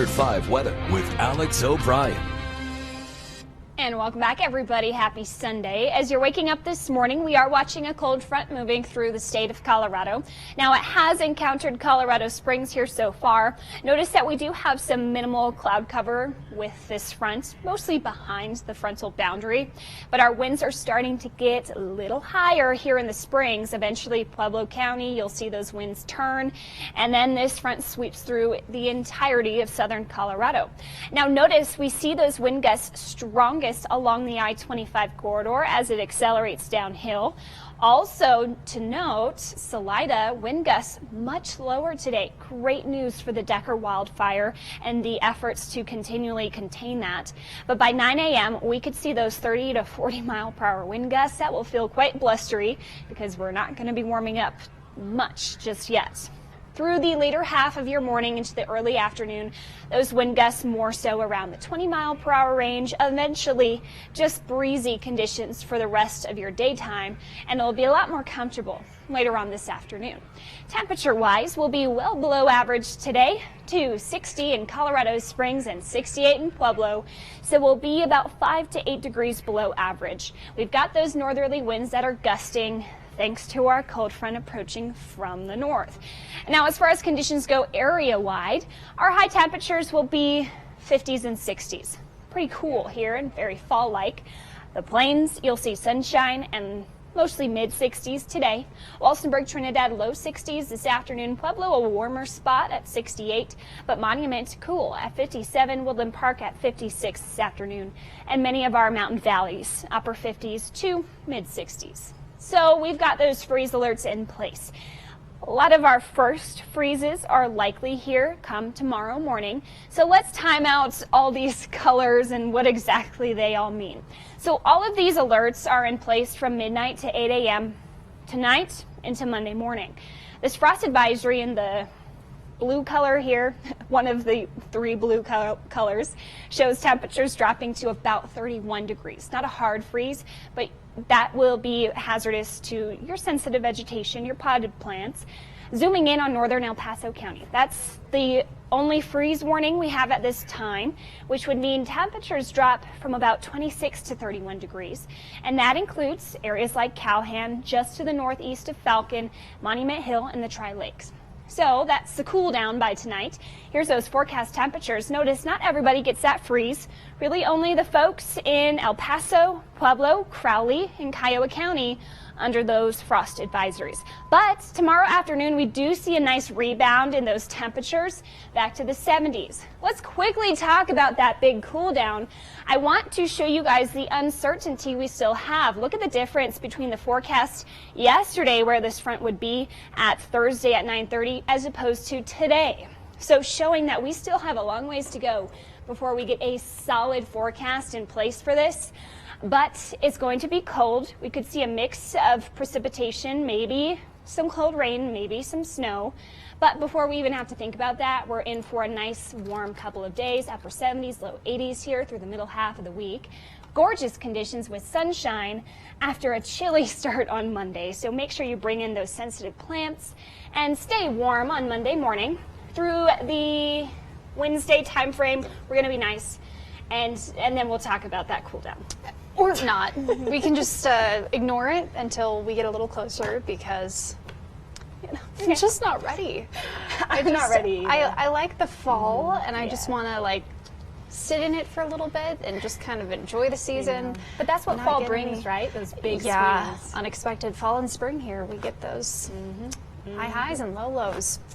100.5 weather with Alex O'Brien. And welcome back, everybody. Happy Sunday. As you're waking up this morning, we are watching a cold front moving through the state of Colorado. Now, it has encountered Colorado Springs here so far. Notice that we do have some minimal cloud cover with this front, mostly behind the frontal boundary. But our winds are starting to get a little higher here in the Springs. Eventually, Pueblo County, you'll see those winds turn. And then this front sweeps through the entirety of southern Colorado. Now, notice we see those wind gusts strongest along the I-25 corridor as it accelerates downhill. Also to note, Salida wind gusts much lower today. Great news for the Decker wildfire and the efforts to continually contain that. But by 9 a.m. we could see those 30 to 40 mile per hour wind gusts. That will feel quite blustery because we're not going to be warming up much just yet. Through the later half of your morning into the early afternoon, those wind gusts more so around the 20 mile per hour range. Eventually, just breezy conditions for the rest of your daytime, and it'll be a lot more comfortable later on this afternoon. Temperature-wise, we'll be well below average today, to 60 in Colorado Springs and 68 in Pueblo, so we'll be about 5 to 8 degrees below average. We've got those northerly winds that are gusting thanks to our cold front approaching from the north. Now, as far as conditions go area-wide, our high temperatures will be 50s and 60s. Pretty cool here and very fall-like. The plains, you'll see sunshine and mostly mid-60s today. Walsenburg, Trinidad, low 60s this afternoon. Pueblo, a warmer spot at 68, but Monument, cool at 57. Woodland Park at 56 this afternoon. And many of our mountain valleys, upper 50s to mid-60s. So we've got those freeze alerts in place. A lot of our first freezes are likely here come tomorrow morning. So let's time out all these colors and what exactly they all mean. So all of these alerts are in place from midnight to 8 a.m. tonight into Monday morning. This frost advisory in the blue color here, one of the three blue colors, shows temperatures dropping to about 31 degrees. Not a hard freeze, but that will be hazardous to your sensitive vegetation, your potted plants. Zooming in on northern El Paso County, that's the only freeze warning we have at this time, which would mean temperatures drop from about 26 to 31 degrees. And that includes areas like Calhan, just to the northeast of Falcon, Monument Hill, and the Tri-Lakes. So that's the cool down by tonight. Here's those forecast temperatures. Notice not everybody gets that freeze. Really only the folks in El Paso, Pueblo, Crowley, and Kiowa County under those frost advisories. But tomorrow afternoon, we do see a nice rebound in those temperatures back to the 70s. Let's quickly talk about that big cool down. I want to show you guys the uncertainty we still have. Look at the difference between the forecast yesterday, where this front would be at Thursday at 9:30, as opposed to today. So showing that we still have a long ways to go before we get a solid forecast in place for this. But it's going to be cold. We could see a mix of precipitation, maybe some cold rain, maybe some snow. But before we even have to think about that, we're in for a nice warm couple of days, upper 70s, low 80s here through the middle half of the week. Gorgeous conditions with sunshine after a chilly start on Monday. So make sure you bring in those sensitive plants and stay warm on Monday morning. Through the Wednesday time frame, we're going to be nice. And then we'll talk about that cool down. Or not. We can just ignore it until we get a little closer because I'm just not ready. I'm not ready. I like the fall and I just want to like sit in it for a little bit and just kind of enjoy the season. But that's what fall brings, right? Those big swings. Unexpected fall and spring here. We get those high highs and low lows.